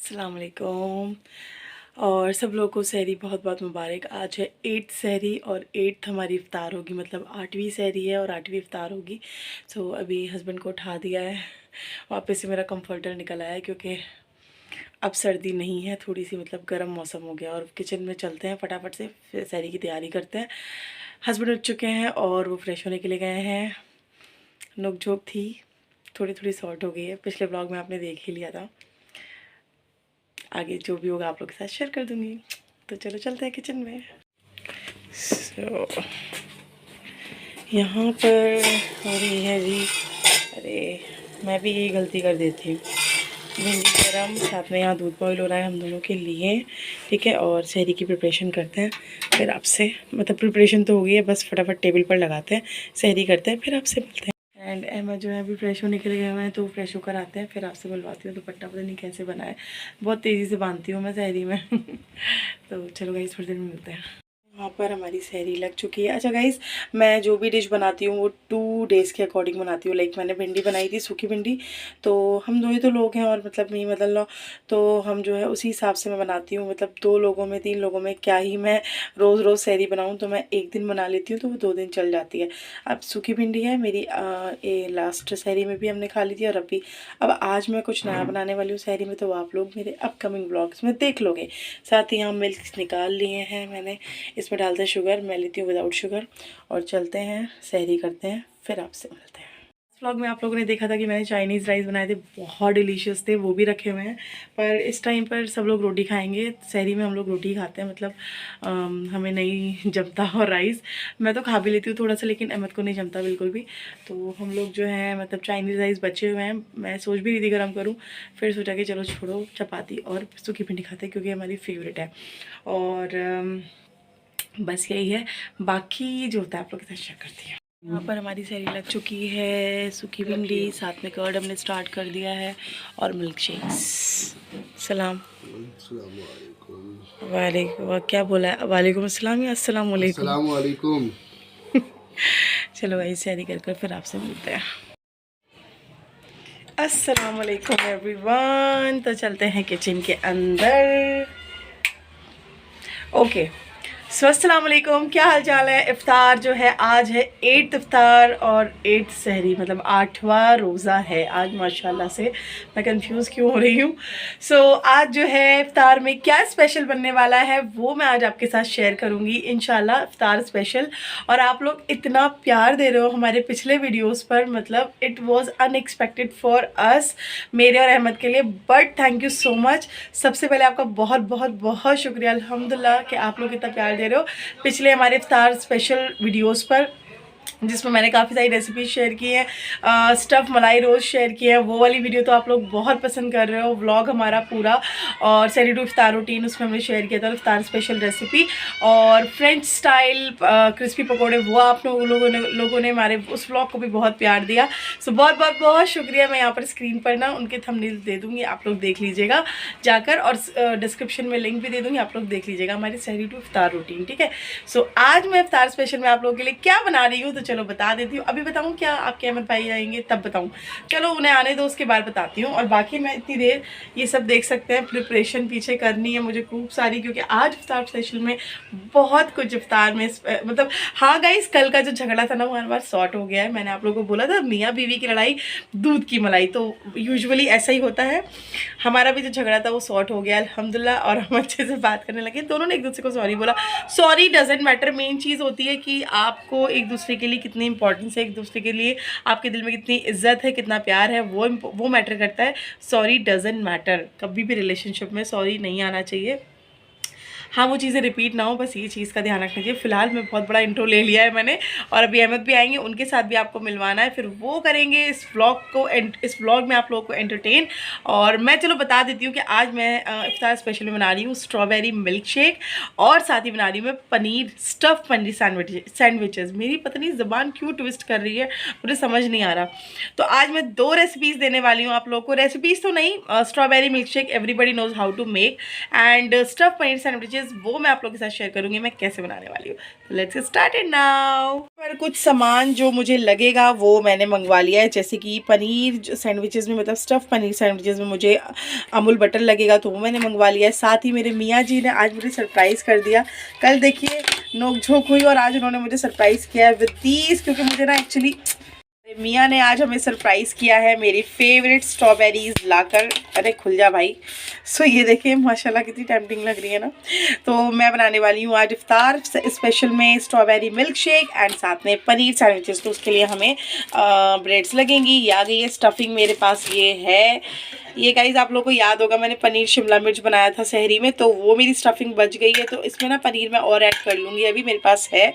अस्सलाम वालेकुम और सब लोगों को सहरी बहुत बहुत मुबारक। आज है 8th सहरी और 8th हमारी इफ्तार होगी, मतलब 8वीं सहरी है और 8वीं इफ्तार होगी। सो अभी हस्बैंड को उठा दिया है, वापस से मेरा कंफर्टर निकल आया है क्योंकि अब सर्दी नहीं है, थोड़ी सी मतलब गर्म मौसम हो गया। और किचन में चलते हैं फटाफट से, फिर सहरी की तैयारी करते हैं। हस्बैंड उठ चुके हैं और वो फ्रेश होने के लिए गए हैं। नोक-झोंक थी, थोड़ी थोड़ी सॉर्ट हो गई है, पिछले ब्लॉग में आपने देख ही लिया था। आगे जो भी होगा आप लोग के साथ शेयर कर दूँगी। तो चलो चलते हैं किचन में। यहाँ पर हो रही है जी, अरे मैं भी यही गलती कर देती हूँ। भिंडी गरम, साथ में यहाँ दूध बॉईल हो रहा है हम दोनों के लिए, ठीक है। और सहरी की प्रिपरेशन करते हैं, फिर आपसे मतलब प्रिपरेशन तो हो गई है, बस फटाफट टेबल पर लगाते हैं, सहरी करते हैं, फिर आपसे मिलते हैं। एंड अहमद जो है अभी फ्रेश होने के लिए गए हुए हैं, तो फ्रेश होकर आते हैं, फिर आपसे मिलवाती हूँ। दुपट्टा पता नहीं कैसे बना है, बहुत तेज़ी से बांधती हूँ मैं सहरी में तो चलो गाइस थोड़ी देर में मिलते हैं। वहाँ पर हमारी सहरी लग चुकी है। अच्छा गाइस, मैं जो भी डिश बनाती हूँ वो 2 डेज़ के अकॉर्डिंग बनाती हूँ। लाइक मैंने भिंडी बनाई थी, सूखी भिंडी, तो हम 2 ही तो लोग हैं और मतलब नहीं मतलब लो, तो हम जो है उसी हिसाब से मैं बनाती हूँ। मतलब 2 लोगों में 3 लोगों में क्या ही मैं रोज़ रोज़ सहरी बनाऊँ, तो मैं एक दिन बना लेती हूँ तो वो 2 दिन चल जाती है। अब सूखी भिंडी है मेरी, ये लास्ट सहरी में भी हमने खा ली थी और अभी अब आज मैं कुछ नया बनाने वाली हूँ सहरी में, तो आप लोग मेरे अपकमिंग ब्लॉग्स में देख लोगे। साथ ही यहाँ मिल्क निकाल लिए हैं मैंने, इसमें डालते हैं शुगर, मैं लेती हूँ विदाउट शुगर। और चलते हैं सहरी करते हैं, फिर आपसे मिलते हैं। इस व्लॉग में आप लोगों ने देखा था कि मैंने चाइनीज़ राइस बनाए थे, बहुत डिलीशियस थे, वो भी रखे हुए हैं। पर इस टाइम पर सब लोग रोटी खाएंगे, सहरी में हम लोग रोटी खाते हैं, मतलब हमें नहीं जमता। और राइस मैं तो खा भी लेती हूँ थोड़ा सा, लेकिन अहमद को नहीं जमता बिल्कुल भी। तो हम लोग जो है मतलब चाइनीज़ राइस बचे हुए हैं, मैं सोच भी रही थी गर्म करूँ, फिर सोचा कि चलो छोड़ो, चपाती और सूखी भिंडी खाते हैं क्योंकि हमारी फेवरेट है। और बस यही है, बाकी जो होता है आप लोग के साथ शेयर करती है। यहाँ पर हमारी सहरी लग चुकी है, सूखी भिंडी, साथ में कर्ड हमने स्टार्ट कर दिया है और मिल्क शेक्स। सलाम वालेकुम, क्या बोला है, वालेकुम अस्सलाम या अस्सलाम वालेकुम। चलो भाई सहरी कर कर फिर आपसे मिलते हैं। अस्सलाम वालेकुम एवरीवन, तो चलते हैं किचन के अंदर। ओके, अस्सलाम वालेकुम, क्या हाल चाल है। इफ्तार जो है आज है 8th इफ्तार और 8th सहरी, मतलब 8वां रोज़ा है आज माशाल्लाह से। मैं कंफ्यूज क्यों हो रही हूँ। आज जो है इफ्तार में क्या स्पेशल बनने वाला है वो मैं आज आपके साथ शेयर करूँगी इंशाल्लाह, इफ्तार स्पेशल। और आप लोग इतना प्यार दे रहे हो हमारे पिछले वीडियोज़ पर, मतलब it was unexpected for us, मेरे और अहमद के लिए, but thank you so much. सबसे पहले आपका बहुत बहुत बहुत शुक्रिया अल्हम्दुलिल्लाह कि आप लोग इतना प्यार दे रहे हो पिछले हमारे इफ्तार स्पेशल वीडियोस पर, जिसमें मैंने काफ़ी सारी रेसिपीज शेयर की हैं। स्टफ़ मलाई रोज़ शेयर की है, वो वाली वीडियो तो आप लोग बहुत पसंद कर रहे हो। व्लॉग हमारा पूरा और सहरी टू इफ्तार रूटीन उसमें हमने शेयर किया था, इफ्तार स्पेशल रेसिपी। और फ्रेंच स्टाइल क्रिस्पी पकोड़े, वो आप लोगों ने हमारे उस व्लॉग को भी बहुत प्यार दिया। सो बहुत बहुत बहुत शुक्रिया। मैं यहाँ पर स्क्रीन पर ना उनके थंबनेल्स दे दूँगी, आप लोग देख लीजिएगा जाकर, और डिस्क्रिप्शन में लिंक भी दे दूँगी, आप लोग देख लीजिएगा हमारी सहरी टू इफ्तार रूटीन, ठीक है। आज मैं इफ्तार स्पेशल में आप लोगों के लिए क्या बना रही हूँ, तो चलो बता देती हूँ। अभी बताऊँ क्या आपके अहमद भाई आएंगे तब बताऊँ, चलो उन्हें आने दो, उसके बाद बताती हूँ। और बाकी मैं इतनी देर ये सब देख सकते हैं, प्रिपरेशन पीछे करनी है मुझे खूब सारी, क्योंकि आज इफ्तार स्पेशल में बहुत कुछ इफ्तार में मतलब, हाँ गाइस कल का जो झगड़ा था ना वो हर बार सॉर्ट हो गया है। मैंने आप लोगों को बोला था मियाँ बीवी की लड़ाई दूध की मलाई, तो यूजुअली ऐसा ही होता है। हमारा भी जो झगड़ा था वो सॉर्ट हो गया अल्हम्दुलिल्लाह, और हम अच्छे से बात करने लगे। दोनों ने एक दूसरे को सॉरी बोला। सॉरी डजेंट मैटर, मेन चीज़ होती है कि आपको एक दूसरे के लिए कितनी इंपॉर्टेंस है, एक दूसरे के लिए आपके दिल में कितनी इज्जत है, कितना प्यार है, वो मैटर करता है। सॉरी डजेंट मैटर, कभी भी रिलेशनशिप में सॉरी नहीं आना चाहिए। हाँ वो चीज़ें रिपीट ना हो, बस ये चीज़ का ध्यान रखना चाहिए। फिलहाल मैं बहुत बड़ा इंट्रो ले लिया है मैंने, और अभी अहमद भी आएंगे, उनके साथ भी आपको मिलवाना है, फिर वो करेंगे इस व्लॉग में आप लोगों को एंटरटेन। और मैं चलो बता देती हूँ कि आज मैं इफ्तार स्पेशल में बना रही हूँ स्ट्रॉबेरी मिल्क शेक, और साथ ही बना रही हूँ मैं पनीर स्टफ़ पनीर सैंडविचेस। मेरी पता नहीं ज़बान क्यों ट्विस्ट कर रही है, मुझे समझ नहीं आ रहा। तो आज मैं 2 रेसिपीज़ देने वाली हूँ आप लोगों को। रेसिपीज़ तो नहीं, strawberry milk shake everybody knows how to make, and stuff paneer sandwiches sandwiches वो मैं आप लोगों के साथ शेयर करूँगी मैं कैसे बनाने वाली हूँ। तो लेट्स गेट स्टार्टेड नाउ। पर कुछ सामान जो मुझे लगेगा वो मैंने मंगवा लिया है, जैसे कि पनीर सैंडविचेस में, मतलब स्टफ़ पनीर सैंडविचेस में मुझे अमूल बटर लगेगा तो वो मैंने मंगवा लिया है। साथ ही मेरे मियाँ जी ने आज मुझे सरप्राइज़ कर दिया। कल देखिए नोक झोंक हुई और आज उन्होंने मुझे सरप्राइज़ किया है विद दीज, क्योंकि मुझे ना एक्चुअली मियाँ ने आज हमें सरप्राइज़ किया है मेरी फेवरेट स्ट्रॉबेरीज लाकर। अरे खुल जा भाई। सो ये देखिए माशाल्लाह कितनी टेम्पटिंग लग रही है ना। तो मैं बनाने वाली हूँ आज इफ्तार स्पेशल में स्ट्रॉबेरी मिल्क शेक एंड साथ में पनीर सैंडविचेस। तो उसके लिए हमें ब्रेड्स लगेंगी। ये आ गई है स्टफिंग मेरे पास, ये है। ये गाइस आप लोगों को याद होगा मैंने पनीर शिमला मिर्च बनाया था सहरी में, तो वो मेरी स्टफिंग बच गई है। तो इसमें ना पनीर मैं और ऐड कर लूँगी। अभी मेरे पास है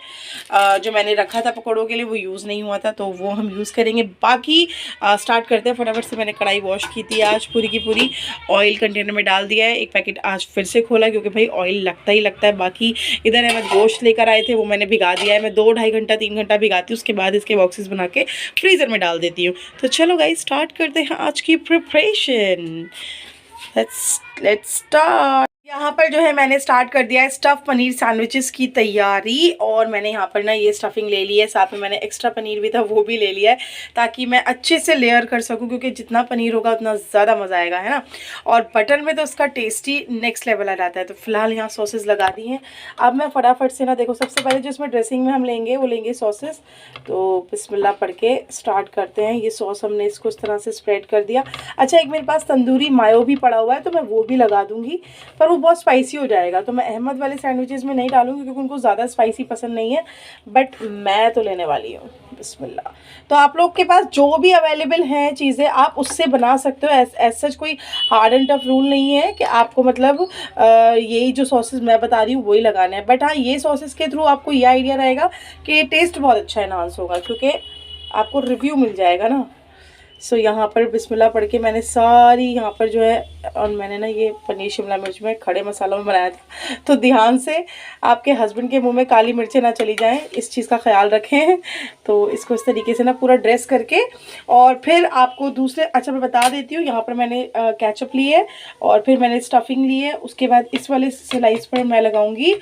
जो मैंने रखा था पकौड़ों के लिए, वो यूज़ नहीं हुआ था तो वो हम यूज़ करेंगे। बाकी स्टार्ट करते हैं फटाफट से। मैंने कढ़ाई वॉश की थी आज पूरी की पूरी, ऑयल कंटेनर में डाल दिया है। एक पैकेट आज फिर से खोला क्योंकि भाई ऑयल लगता ही लगता है। बाकी इधर अहमद गोश्त लेकर आए थे, वो मैंने भिगा दिया है। मैं 2-2.5 घंटा 3 घंटा भिगाती हूँ, उसके बाद इसके बॉक्सेस बना के फ्रीज़र में डाल देती हूँ। तो चलो गाइस स्टार्ट करते हैं आज की प्रिपरेशन। Let's start। यहाँ पर जो है मैंने स्टार्ट कर दिया है स्टफ़ पनीर सैंडविचेस की तैयारी। और मैंने यहाँ पर ना ये स्टफिंग ले ली है, साथ में मैंने एक्स्ट्रा पनीर भी था वो भी ले लिया है, ताकि मैं अच्छे से लेयर कर सकूँ, क्योंकि जितना पनीर होगा उतना ज़्यादा मज़ा आएगा, है ना। और बटर में तो उसका टेस्ट ही नेक्स्ट लेवल आ जाता है। तो फिलहाल यहाँ सॉसेस लगा दी हैं। अब मैं फटाफट से ना, देखो सबसे पहले जो इसमें ड्रेसिंग में हम लेंगे वो लेंगे सॉसेस। तो बिस्मिल्लाह पढ़ के स्टार्ट करते हैं। ये सॉस हमने इसको इस तरह से स्प्रेड कर दिया। अच्छा, एक मेरे पास तंदूरी मायो भी पड़ा हुआ है तो मैं वो भी लगा दूँगी, पर वो बहुत स्पाइसी हो जाएगा तो मैं अहमद वाले सैंडविचेस में नहीं डालूंगी क्योंकि उनको ज़्यादा स्पाइसी पसंद नहीं है, बट मैं तो लेने वाली हूँ। बिस्मिल्लाह। तो आप लोग के पास जो भी अवेलेबल हैं चीज़ें आप उससे बना सकते हो। ऐसा कोई हार्ड एंड टफ रूल नहीं है कि आपको मतलब यही जो सॉसेस मैं बता रही हूँ वही लगाना है। बट हाँ, ये सॉसेस के थ्रू आपको ये आइडिया रहेगा कि टेस्ट बहुत अच्छा इन्हांस होगा, क्योंकि आपको रिव्यू मिल जाएगा ना। सो यहाँ पर बिस्मिल्लाह पढ़ के मैंने सारी यहाँ पर जो है, और मैंने ना ये पनीर शिमला मिर्च में खड़े मसालों में बनाया था, तो ध्यान से आपके हस्बैंड के मुंह में काली मिर्चें ना चली जाएं, इस चीज़ का ख्याल रखें। तो इसको इस तरीके से ना पूरा ड्रेस करके और फिर आपको दूसरे, अच्छा मैं बता देती हूँ, यहाँ पर मैंने केचप ली है और फिर मैंने स्टफिंग ली है। उसके बाद इस वाले स्लाइस पर मैं लगाऊंगी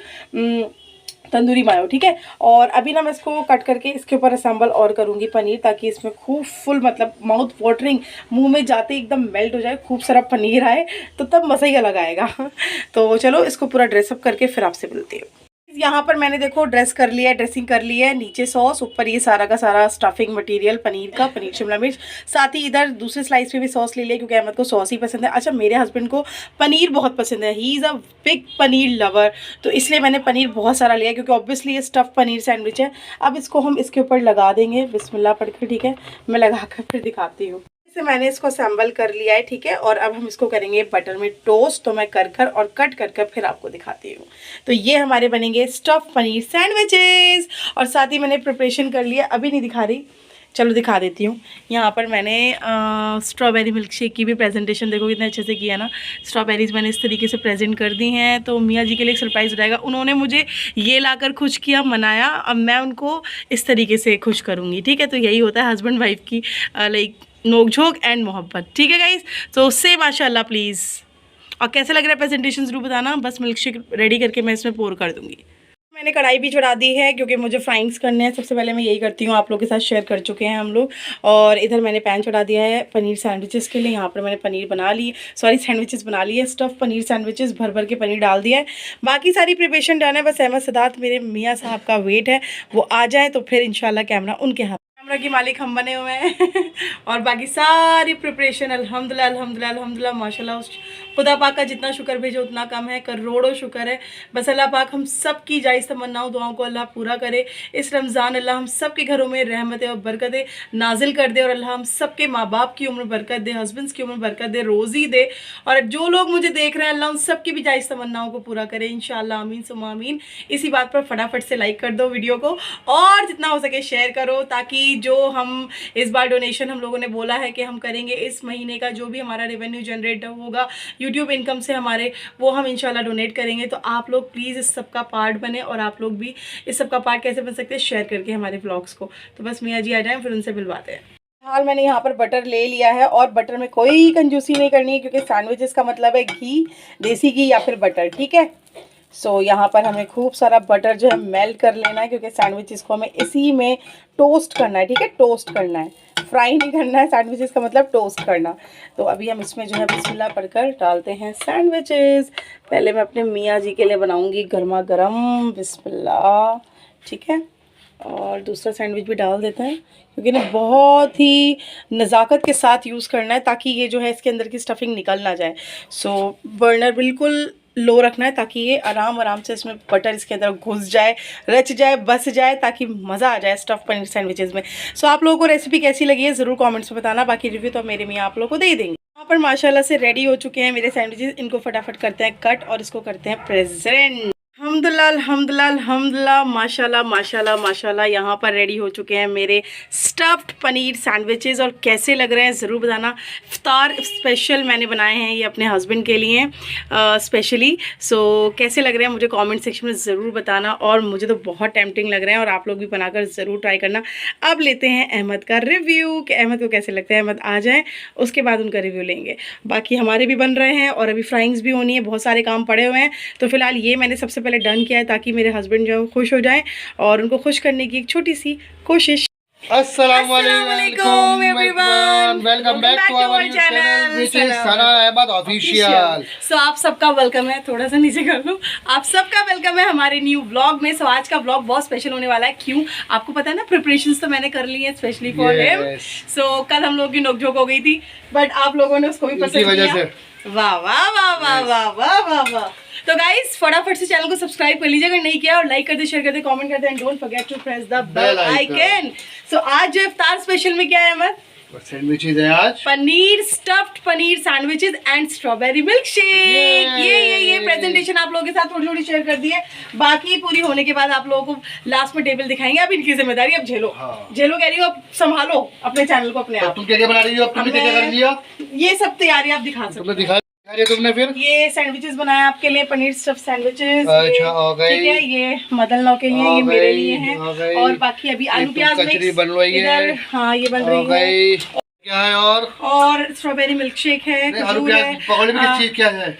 तंदूरी मायो, ठीक है। और अभी ना मैं इसको कट करके इसके ऊपर असेंबल और करूँगी पनीर, ताकि इसमें खूब फुल मतलब माउथ वाटरिंग, मुंह में जाते एकदम मेल्ट हो जाए, खूब सारा पनीर आए, तो तब मज़ा ही अलग आएगा। तो चलो इसको पूरा ड्रेसअप करके फिर आपसे मिलती हूँ। यहाँ पर मैंने देखो ड्रेस कर लिया है, ड्रेसिंग कर ली है। नीचे सॉस, ऊपर ये सारा का सारा स्टफिंग मटेरियल पनीर का, पनीर शिमला मिर्च। साथ ही इधर दूसरे स्लाइस पे भी सॉस ले लिया क्योंकि अहमद को सॉस ही पसंद है। अच्छा, मेरे हस्बैंड को पनीर बहुत पसंद है, he is a big paneer lover, तो इसलिए मैंने पनीर बहुत सारा लिया क्योंकि ऑब्वियसली ये स्टफ़ पनीर सैंडविच है। अब इसको हम इसके ऊपर लगा देंगे बिस्मिल्लाह पढ़ के, ठीक है। मैं लगा कर फिर दिखाती हूँ। से मैंने इसको असेंबल कर लिया है, ठीक है। और अब हम इसको करेंगे बटर में टोस्ट, तो मैं कर और कट कर फिर आपको दिखाती हूँ। तो ये हमारे बनेंगे स्टफ़ पनीर सैंडविचेस। और साथ ही मैंने प्रिपरेशन कर लिया, अभी नहीं दिखा रही, चलो दिखा देती हूँ। यहाँ पर मैंने स्ट्रॉबेरी मिल्क शेक की भी प्रेजेंटेशन देखो कितने अच्छे से किया ना। स्ट्रॉबेरीज़ मैंने इस तरीके से प्रेजेंट कर दी हैं। तो मियाँ जी के लिए एक सरप्राइज़ रहेगा, उन्होंने मुझे ये लाकर खुश किया, मनाया, अब मैं उनको इस तरीके से खुश करूँगी, ठीक है। तो यही होता है हस्बैंड वाइफ की लाइक नोक-झोंक एंड मोहब्बत, ठीक है गाइस। तो उससे माशाल्लाह प्लीज़। और कैसे लग रहा है प्रेजेंटेशन ज़रूर बताना। बस मिल्क शेक रेडी करके मैं इसमें पोर कर दूँगी। मैंने कढ़ाई भी चढ़ा दी है क्योंकि मुझे फ्राइंग्स करने हैं। सबसे पहले मैं यही करती हूँ, आप लोगों के साथ शेयर कर चुके हैं हम लोग। और इधर मैंने पैन चढ़ा दिया है पनीर सैंडविचेस के लिए। यहाँ पर मैंने पनीर बना ली, सॉरी सैंडविचेस बना लिए, स्टफ़ पनीर सैंडविचेस भर के पनीर डाल दिया है। बाकी सारी प्रिपरेशन डन है, बस अहमद सदात मेरे मियाँ साहब का वेट है, वो आ जाए तो फिर इंशाल्लाह कैमरा उनके हाथ। कैमरा की मालिक हम बने हुए हैं। और बाकी सारी प्रिपरेशन अल्हम्दुलिल्लाह अल्हम्दुलिल्लाह अल्हम्दुलिल्लाह माशाल्लाह, उस खुदा पाक का जितना शुक्र भेजो उतना कम है, करोड़ों शुक्र है। बस अल्लाह पाक हम सब की जायज़ तमन्नाओं दुआओं को अल्लाह पूरा करे। इस रमज़ान अल्लाह हम सब के घरों में रहमतें और बरकतें नाजिल कर दे, और अल्लाह हम सब के माँ बाप की उम्र बरकत दे, हस्बैंड्स की उम्र बरकत दे, रोज़ी दे। और जो लोग मुझे देख रहे हैं अल्लाह उन सब की भी जायज़ तमन्नाओं को पूरा करे इंशाअल्लाह, आमीन सुम्मा आमीन। इसी बात पर फटाफट से लाइक कर दो वीडियो को, और जितना हो सके शेयर करो, ताकि जो हम इस बार डोनेशन हम लोगों ने बोला है कि हम करेंगे इस महीने का, जो भी हमारा रेवेन्यू जनरेट होगा यूट्यूब इनकम से हमारे, वो हम इंशाल्लाह डोनेट करेंगे। तो आप लोग प्लीज़ इस सब का पार्ट बने, और आप लोग भी इस सब का पार्ट कैसे बन सकते हैं, शेयर करके हमारे व्लॉग्स को। तो बस मियाँ जी आ जाएँ, फिर उनसे मिलवाते हैं। हाल मैंने यहाँ पर बटर ले लिया है, और बटर में कोई कंजूसी नहीं करनी है क्योंकि सैंडविचेस का मतलब है घी, देसी घी या फिर बटर, ठीक है। सो यहाँ पर हमें खूब सारा बटर जो है मेल्ट कर लेना है, क्योंकि सैंडविचेस को हमें इसी में टोस्ट करना है, ठीक है, टोस्ट करना है, फ्राई नहीं करना है। सैंडविचेस का मतलब टोस्ट करना। तो अभी हम इसमें जो है बिस्मिल्लाह पढ़कर डालते हैं सैंडविचेस। पहले मैं अपने मियाँ जी के लिए बनाऊँगी गर्मा गर्म, बिस्मिल्लाह, ठीक है। और दूसरा सैंडविच भी डाल देते हैं, क्योंकि ना बहुत ही नज़ाकत के साथ यूज़ करना है ताकि ये जो है इसके अंदर की स्टफिंग निकल ना जाए। सो बर्नर बिल्कुल लो रखना है ताकि ये आराम से इसमें बटर इसके अंदर घुस जाए, रच जाए, बस जाए, ताकि मज़ा आ जाए स्टफ़ पनीर सैंडविचेस में। सो आप लोगों को रेसिपी कैसी लगी है ज़रूर कमेंट्स में बताना। बाकी रिव्यू तो मेरे मियाँ आप लोगों को दे देंगे। यहाँ पर माशाल्लाह से रेडी हो चुके हैं मेरे सैंडविचेस। इनको फटाफट करते हैं कट और इसको करते हैं प्रेजेंट। अल्हम्दुलिल्लाह अल्हम्दुलिल्लाह अल्हम्दुलिल्लाह, माशाल्लाह माशाल्लाह माशाल्लाह। यहाँ पर रेडी हो चुके हैं मेरे स्टफ्ड पनीर सैंडविचेस, और कैसे लग रहे हैं ज़रूर बताना। इफ्तार स्पेशल मैंने बनाए हैं ये अपने हस्बैंड के लिए स्पेशली। सो कैसे लग रहे हैं मुझे कमेंट सेक्शन में ज़रूर बताना, और मुझे तो बहुत टेम्पटिंग लग रहे हैं, और आप लोग भी बनाकर ज़रूर ट्राई करना। अब लेते हैं अहमद का रिव्यू कि अहमद को कैसे लगता है। अहमद आ जाएँ, उसके बाद उनका रिव्यू लेंगे। बाकी हमारे भी बन रहे हैं और अभी फ्राइंग्स भी होनी है, बहुत सारे काम पड़े हुए हैं। तो फिलहाल ये मैंने सबसे पहले डन किया है ताकि मेरे हस्बैंड जो है खुश हो जाएं, और उनको खुश करने की एक छोटी सी कोशिश। अस्सलामुअलैकुम everyone, welcome back to our channel which is Sana Ahmad official. So आप सबका वेलकम है, थोड़ा सा नीचे कर लो, आप सबका वेलकम है हमारे न्यू व्लॉग में। सो आज का व्लॉग बहुत स्पेशल होने वाला है। क्यों आपको पता है ना, प्रिपरेशंस तो मैंने कर ली है स्पेशली फॉर हिम। सो कल हम लोगों की नोकझोंक हो गई थी, बट आप लोगों ने उसको भी पसंद किया। वाह वाह वाह वाह वाह वाह वाह वाह। तो गाइस फटाफट से चैनल को सब्सक्राइब कर लीजिए अगर नहीं किया, और लाइक कर दे, शेयर कर दे, कमेंट कर दे, and don't forget to press the bell icon. So आज जो इफ्तार स्पेशल में क्या है अहमद? सैंडविचेस है आज, paneer stuffed paneer sandwiches and strawberry milk shake. ये प्रेजेंटेशन आप लोगों के साथ थोड़ी थोड़ी शेयर कर दी है। बाकी पूरी होने के बाद आप लोगों को लास्ट में टेबल दिखाएंगे। अब इनकी जिम्मेदारी अब झेलो। झेलो कह रही हो, अब संभालो अपने चैनल को अपने आप। तुम क्या क्या बना रही हो? अब तुमने क्या क्या कर लिया? ये सब तैयारी आप दिखा सकते हो। तुमने फिर ये सैंडविचेस बनाया आपके लिए, पनीर स्टफ सैंडविचेस। अच्छा हो गई, ठीक है, ये मदन लाल के लिए, ये मेरे लिए है, और बाकी अभी आलू प्याज कचरी बन रही है। हाँ ये बन रही है। क्या है और स्ट्रॉबेरी मिल्क शेक है, आलू प्याज पकौड़े में किस चीज क्या है?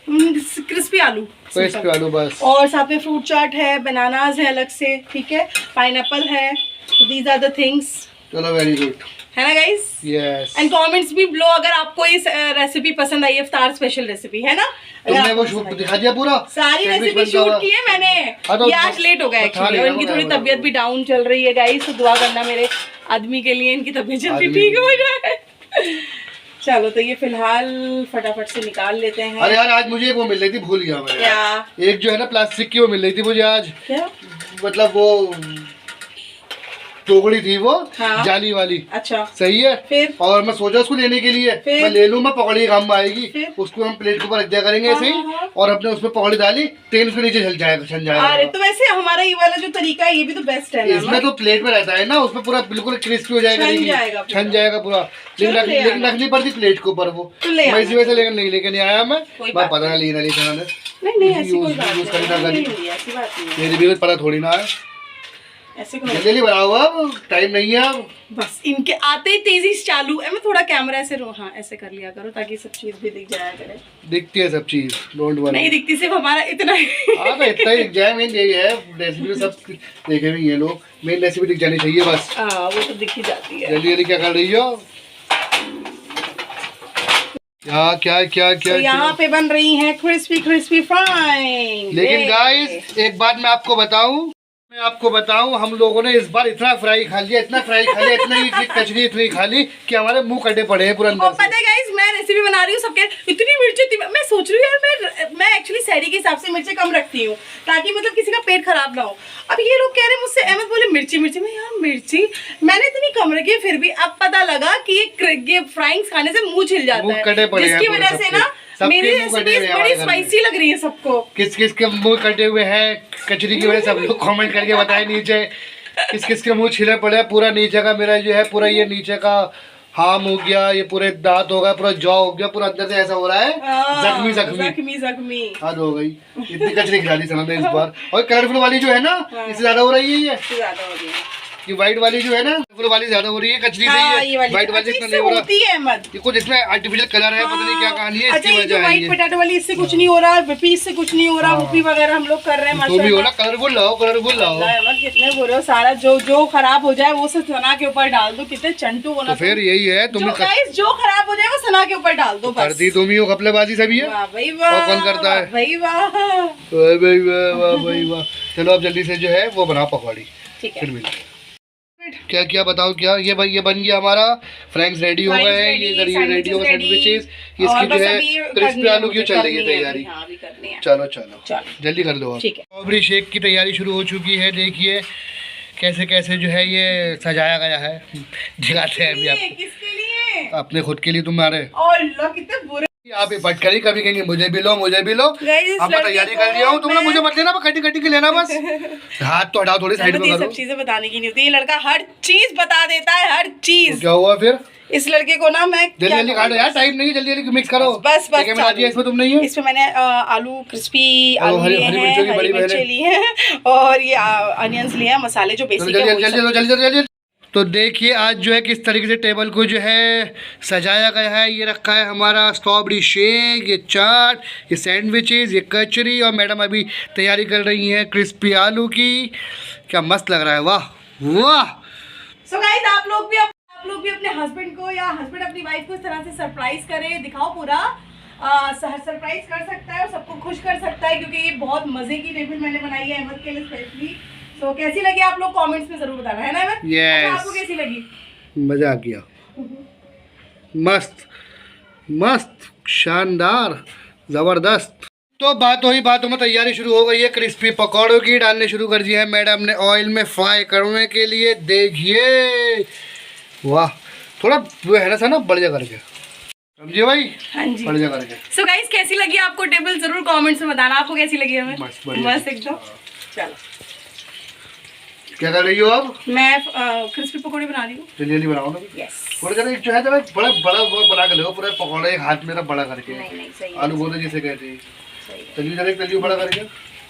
क्रिस्पी आलू, क्रिस्पी आलू बस। और साथ में फ्रूट चाट है, बनानास है अलग से, ठीक है, पाइनएप्पल है। These are the things. चलो वेरी गुड है ना गाइस? यस। एंड कमेंट्स भी लो अगर आपको इस रेसिपी पसंद आई है, इफ्तार स्पेशल रेसिपी है ना। तुमने वो शूट दिखा दिया पूरा, सारी रेसिपी शूट की है मैंने। ये आज लेट हो गया एक्चुअली, और इनकी थोड़ी तबीयत भी डाउन चल रही है गाइस, तो दुआ करना मेरे आदमी के लिए, इनकी तबीयत जल्दी ठीक हो जाए। चलो तो ये फिलहाल फटाफट से निकाल लेते हैं। अरे यार आज मुझे वो मिल रही थी, भूल गया मैं। क्या? एक जो है ना प्लास्टिक की वो मिल रही थी मुझे आज। क्या मतलब वो टोकरी थी वो, हाँ। जाली वाली। अच्छा सही है। फिर और मैं सोचा उसको लेने के लिए, मैं ले लूँ, मैं पकौड़ी काम में आएगी। उसको हम प्लेट के ऊपर रख दिया करेंगे ऐसे ही, और अपने उसमें पकौड़ी डाली, तेल उसके नीचे छन जाएगा। अरे तो वैसे हमारा ये वाला जो तरीका है ये भी तो बेस्ट है ना। इसमें तो प्लेट में रहता है ना, उसमें पूरा बिल्कुल क्रिस्पी हो जाएगा, छन जाएगा पूरा। लेकिन रखनी पड़ती प्लेट के ऊपर वो, मैं इसी वजह से लेकर नहीं लेके नहीं आया। मैं पता ना लेना नहीं ऐसी कोई बात नहीं, मेरी भी पता थोड़ी ना है। जल्दी बनाओ, अब टाइम नहीं है। अब बस इनके आते ही तेजी से चालू है। मैं थोड़ा कैमरा ऐसे हाँ ऐसे कर लिया करो ताकि सब चीज भी दिख जाया करे। दिखती है सब चीज, डोंट वरी। नहीं दिखती, सिर्फ हमारा इतना ही। हाँ तो इतना ही दिख जाए, मेन यही है। रेसिपी सब देखे भी ये लोग, मेन रेसिपी दिख जानी चाहिए बस। हाँ वो तो दिख ही जाती है। जल्दी जल्दी क्या कर रही हो? क्या क्या क्या क्या तो यहाँ पे बन रही हैं क्रिस्पी फ्राई। लेकिन गाइस एक बात मैं आपको बताऊं, हम लोगों ने इस बार इतना फ्राई खा लिया, इतना ही कचरी इतनी खा ली कि हमारे मुंह कटे पड़े हैं पूरा अंदर से। पता है गाइस, मैं रेसिपी बना रही हूँ, सबके इतनी मिर्ची, मैं सोच रही हूँ यार मैं एक्चुअली सहरी के हिसाब से मिर्ची कम रखती हूँ ताकि मतलब किसी का पेट खराब ना हो। अब ये लोग कह रहे हैं मुझसे, अहमद बोले मिर्ची, मैं यार मिर्ची मैंने इतनी कम रखी है, फिर भी अब पता लगा कि ये फ्राइंग्स खाने से मुंह छिल जाता है, जिसकी वजह से ना मेरी रेसिपी बड़ी स्पाइसी लग रही है सबको। किस के मुंह कटे हुए हैं कचरी की वजह से, सब लोग कमेंट करके बताए नीचे। किस के मुंह छिले पड़े, पूरा नीचे का मेरा जो है पूरा ये नीचे का हाम हो गया, ये पूरे दांत हो गया, पूरा जॉ हो गया, पूरा अंदर से ऐसा हो रहा है जख्मी हद हो गई। इतनी कचरी खिला दी सना ने इस बार। और कलरफुल वाली जो है ना इससे ज्यादा हो रही है, ये ये व्हाइट वाली जो है ना, फुल वाली ज्यादा हो रही है, कचरी सही है, व्हाइट वाली इतना नहीं हो रहा। होती है अहमद, ये कुछ इसमें आर्टिफिशियल कलर है, पता नहीं क्या कहानी है, अच्छा, ये जो व्हाइट पोटैटो वाली इससे कुछ नहीं हो रहा, विपी इससे कुछ नहीं हो रहा, वुपी वगैरह हम लोग कर रहे हैं तो भी हो रहा, कलरफुल लाओ, कलरफुल लाओ। अहमद कितने बुरे हो, सारा जो खराब हो जाए वो सब सना के ऊपर डाल दो, कितने चंटू होना। तो फिर यही है, तुम जो खराब हो जाए वो सना के ऊपर डाल दो, करती तुम ही हो, घपलेबाजी सभी है। वाह भाई वाह, और कौन करता है भाई वाह, भाई वाह, वाह भाई वाह। चलो अब जल्दी से जो है वो बनाओ पकौड़ी, ठीक है। फिर मिलते हैं। क्या क्या बताओ, क्या ये भाई ये बन गया हमारा, फ्रैंक्स रेडी हो गए हैं, ये रेडी हो गए सैंडविचेस, इसकी जो है क्रिस्पी आलू की चल रही है तैयारी। चलो चलो जल्दी कर लो। स्ट्रॉबेरी शेक की तैयारी शुरू हो चुकी है, देखिए कैसे कैसे जो है ये सजाया गया है, दिखाते हैं अभी आपको। अपने खुद के लिए तुम्हारे, कितने बुरे आप बट करी, कभी कहेंगे मुझे भी लो, मुझे भी लो। अब मैं तैयारी कर लिया हूँ, तुम लोग मुझे मत लेना, कटी कटी के लेना बस। हाथ तो हटाओ, थोड़ी साइड में करो। सब चीजें बताने की नहीं होती, ये लड़का हर चीज बता देता है, हर चीज। तो क्या हुआ फिर? इस लड़के को ना मैं जल्दी जल्दी काटो यार, टाइम नहीं, जल्दी जल्दी मिक्स करो। बस क्या मिला दिया इसमें तुम नहीं है? इसमें मैंने आलू क्रिस्पी आलू लिए हैं, हरी मिर्ची ली हैं, और ये अनियंस लिए हैं, मसाले जो बेसिक है। जल्दी। तो देखिए आज जो है किस तरीके से टेबल को जो है सजाया गया है। ये रखा है हमारा स्ट्रॉबेरी शेक, ये चाट, ये सैंडविचेस, ये कचरी, और मैडम अभी तैयारी कर रही हैं क्रिस्पी आलू की। क्या मस्त लग रहा है, वाह वाह। सो गाइस आप लोग भी अपने हस्बैंड को या हस्बैंड अपनी वाइफ को इस तरह से सरप्राइज करें, दिखाओ पूरा सरप्राइज कर सकता है और सबको खुश कर सकता है, क्योंकि ये बहुत मजे की टेबल मैंने बनाई है अहमद के लिए स्पेशली। तो कैसी लगी आप लोग कमेंट्स में जरूर बताना, है ना अहमद? yes. अच्छा, आपको कैसी लगी? मजा आ गया, मस्त मस्त शानदार जबरदस्त। तो बातों में तैयारी शुरू हो गई है क्रिस्पी पकौड़ों की, डालने शुरू कर दिया है मैडम ने ऑयल में फ्राई करने के लिए। देखिए वाह, थोड़ा वो है ना सा ना बढ़िया करके, समझिए भाई। हाँ जी, बढ़िया करके। सो गाइस कैसी लगी आपको टेबल, जरूर कमेंट्स में बताना, आपको कैसी लगी हमें? मस्त एकदम। चलो क्या कर रही हो आप? मैं क्रिस्पी पकौड़े बना रही हूँ। जल्दी बनाओ ना। यस। थोड़ा जरा जो है जरा बड़ा वो बना के लो, पूरा पकौड़ा एक हाथ में ना बड़ा करके। नहीं सही है। आलू गोले जैसे कहते हैं, चलिए जरा जल्दी बड़ा करके।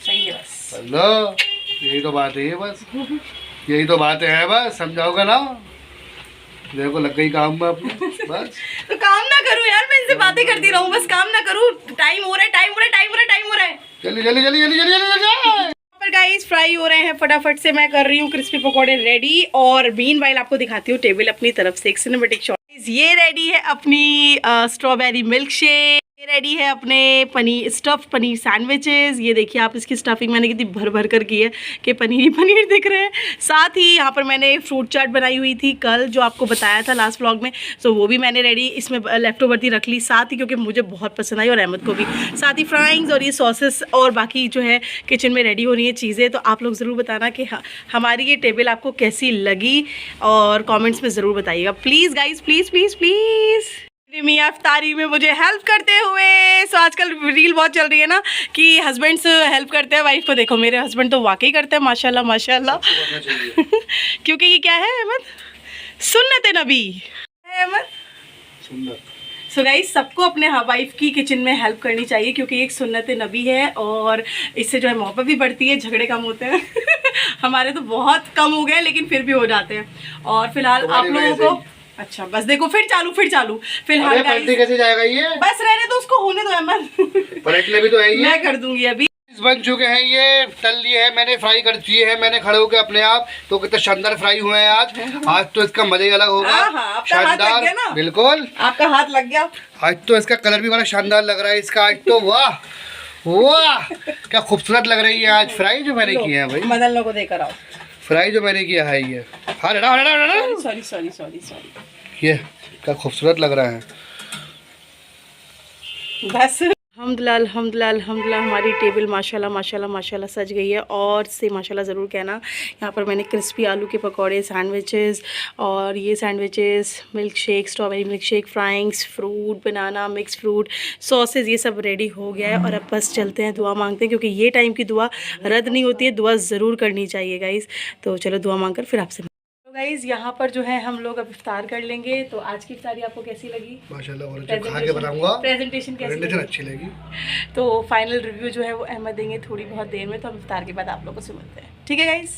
सही है बस। हेलो, यही तो बात है बस, यही तो बात है बस, समझाओगे ना? देखो लग गई काम में अपनी बस। तो काम ना करूँ यार, मैं इनसे बातें करती रहूँ, बस काम ना करूँ। टाइम हो रहा है। जल्दी। पर गाइस फ्राई हो रहे हैं, फटाफट से मैं कर रही हूँ क्रिस्पी पकोड़े रेडी। और मीनवाइल आपको दिखाती हूँ टेबल अपनी तरफ से एक सिनेमैटिक शॉट। ये रेडी है अपनी स्ट्रॉबेरी मिल्क शेक, ये रेडी है अपने स्टफ पनीर सैंडविचेस। ये देखिए आप, इसकी स्टफिंग मैंने कितनी भर भर कर की है कि पनीर ही पनीर दिख रहे हैं। साथ ही यहाँ पर मैंने फ्रूट चाट बनाई हुई थी कल, जो आपको बताया था लास्ट व्लॉग में, तो वो भी मैंने रेडी इसमें लेफ्ट ओवर थी रख ली साथ ही, क्योंकि मुझे बहुत पसंद आई और अहमद को भी। साथ ही फ्राइंग्स और ये सॉसेस और बाकी जो है किचन में रेडी हो रही है चीज़ें। तो आप लोग ज़रूर बताना कि हमारी ये टेबल आपको कैसी लगी, और कॉमेंट्स में ज़रूर बताइएगा प्लीज़ गाइज, प्लीज़। मियाँ इफ्तारी में मुझे हेल्प करते हुए। सो आजकल रील बहुत चल रही है ना कि हस्बैंड्स हेल्प करते हैं वाइफ को। देखो मेरे हस्बैंड तो वाकई करते हैं, माशाल्लाह। क्योंकि ये क्या है अहमद, सुन्नत नबी है अहमद। सो गाइस सबको अपने वाइफ की किचन में हेल्प करनी चाहिए, क्योंकि एक सुन्नत नबी है और इससे जो है मोहब्बत भी बढ़ती है, झगड़े कम होते हैं। हमारे तो बहुत कम हो गए, लेकिन फिर भी हो जाते हैं। और फिलहाल आप लोगों को अच्छा बस देखो फिर चालू फिलहाल कैसे जाएगा ये, बस रहने दो उसको, होने दो अहमद। पलटने भी तो है ये, मैं कर दूंगी अभी। बन चुके हैं ये, तल लिए हैं मैंने, फ्राई कर दिए हैं मैंने खड़े होकर अपने आप। तो कितना शानदार फ्राई हुए हैं आज तो इसका मजा ही अलग होगा। शानदार, बिल्कुल आपका हाथ लग गया। आज तो इसका कलर भी बड़ा शानदार लग रहा है इसका आज तो। वाह क्या खूबसूरत लग रही है आज फ्राई जो मैंने किया है भाई। मदन को देकर आओ, फ्राई जो मैंने किया है ये। सॉरी ये क्या खूबसूरत लग रहा है बस। अल्हम्दुलिल्लाह हमारी टेबल माशाल्लाह सज गई है। और से माशाल्लाह ज़रूर कहना। यहाँ पर मैंने क्रिस्पी आलू के पकौड़े, सैंडविचेस, और ये sandwiches, milkshake, strawberry milk shake, fryings, fruit, banana, mix fruit, sausage, ये सब रेडी हो गया है। और अब बस चलते हैं, दुआ मांगते हैं, क्योंकि ये टाइम की दुआ रद्द नहीं होती है, दुआ ज़रूर करनी चाहिए गाइज़। तो चलो दुआ मांग कर फिर आपसे। तो गाइज़ यहाँ पर जो है हम लोग अब इफ्तार कर लेंगे। तो आज की इफ्तारी आपको कैसी लगी? माशाल्लाह खा के बताऊंगा, प्रेजेंटेशन कैसी अच्छी लगी। तो फाइनल रिव्यू जो है वो अहमद देंगे थोड़ी बहुत देर में। तो हम इफ्तार के बाद आप लोगों से मिलते हैं, ठीक है गाइज़?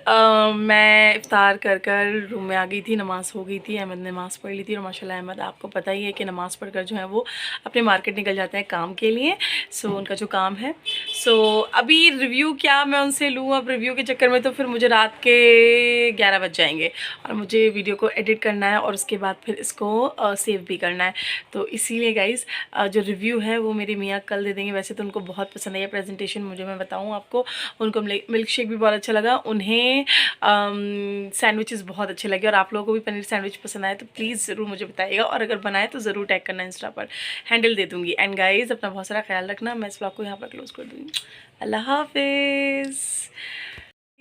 मैं इफ्तार कर रूम में आ गई थी, नमाज़ हो गई थी, अहमद ने नमाज़ पढ़ ली थी और माशाल्लाह अहमद आपको पता ही है कि नमाज़ पढ़कर जो है वो अपने मार्केट निकल जाते हैं काम के लिए। सो उनका जो काम है, सो अभी रिव्यू क्या मैं उनसे लूँ, अब रिव्यू के चक्कर में तो फिर मुझे रात के 11 बज जाएंगे और मुझे वीडियो को एडिट करना है और उसके बाद फिर इसको सेव भी करना है। तो इसीलिए गाइज़ जो रिव्यू है वो मेरी मियाँ कल दे देंगे। वैसे तो उनको बहुत पसंद आई है प्रेजेंटेशन, मुझे मैं बताऊँ आपको, उनको मिल्क शेक भी बहुत अच्छा लगा, उन्हें सैंडविचेस बहुत अच्छे लगे और आप लोगों को भी पनीर सैंडविच पसंद आए तो प्लीज़ ज़रूर मुझे बताइएगा और अगर बनाए तो ज़रूर टैग करना इंस्टा पर, हैंडल दे दूँगी। एंड गाइज़ अपना बहुत सारा ख्याल रखना, मैं इस ब्लॉग को यहाँ पर क्लोज़ कर दूँगी। अल्लाह हाफिज़।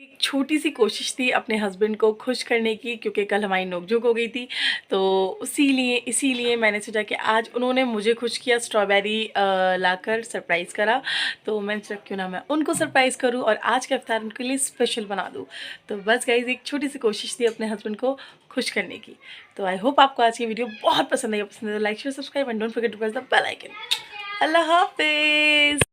एक छोटी सी कोशिश थी अपने हस्बैंड को खुश करने की, क्योंकि कल हमारी नोकझोंक हो गई थी, तो इसीलिए मैंने सोचा कि आज उन्होंने मुझे खुश किया, स्ट्रॉबेरी लाकर सरप्राइज़ करा, तो मैंने सोचा क्यों ना मैं उनको सरप्राइज़ करूं और आज का इफ्तार उनके लिए स्पेशल बना दूं। तो बस गाइज़ एक छोटी सी कोशिश थी अपने हस्बैंड को खुश करने की। तो आई होप आपको आज की वीडियो बहुत पसंद आई। पसंद है तो like share subscribe and don't forget to press the bell icon. अल्लाह हाफिज़।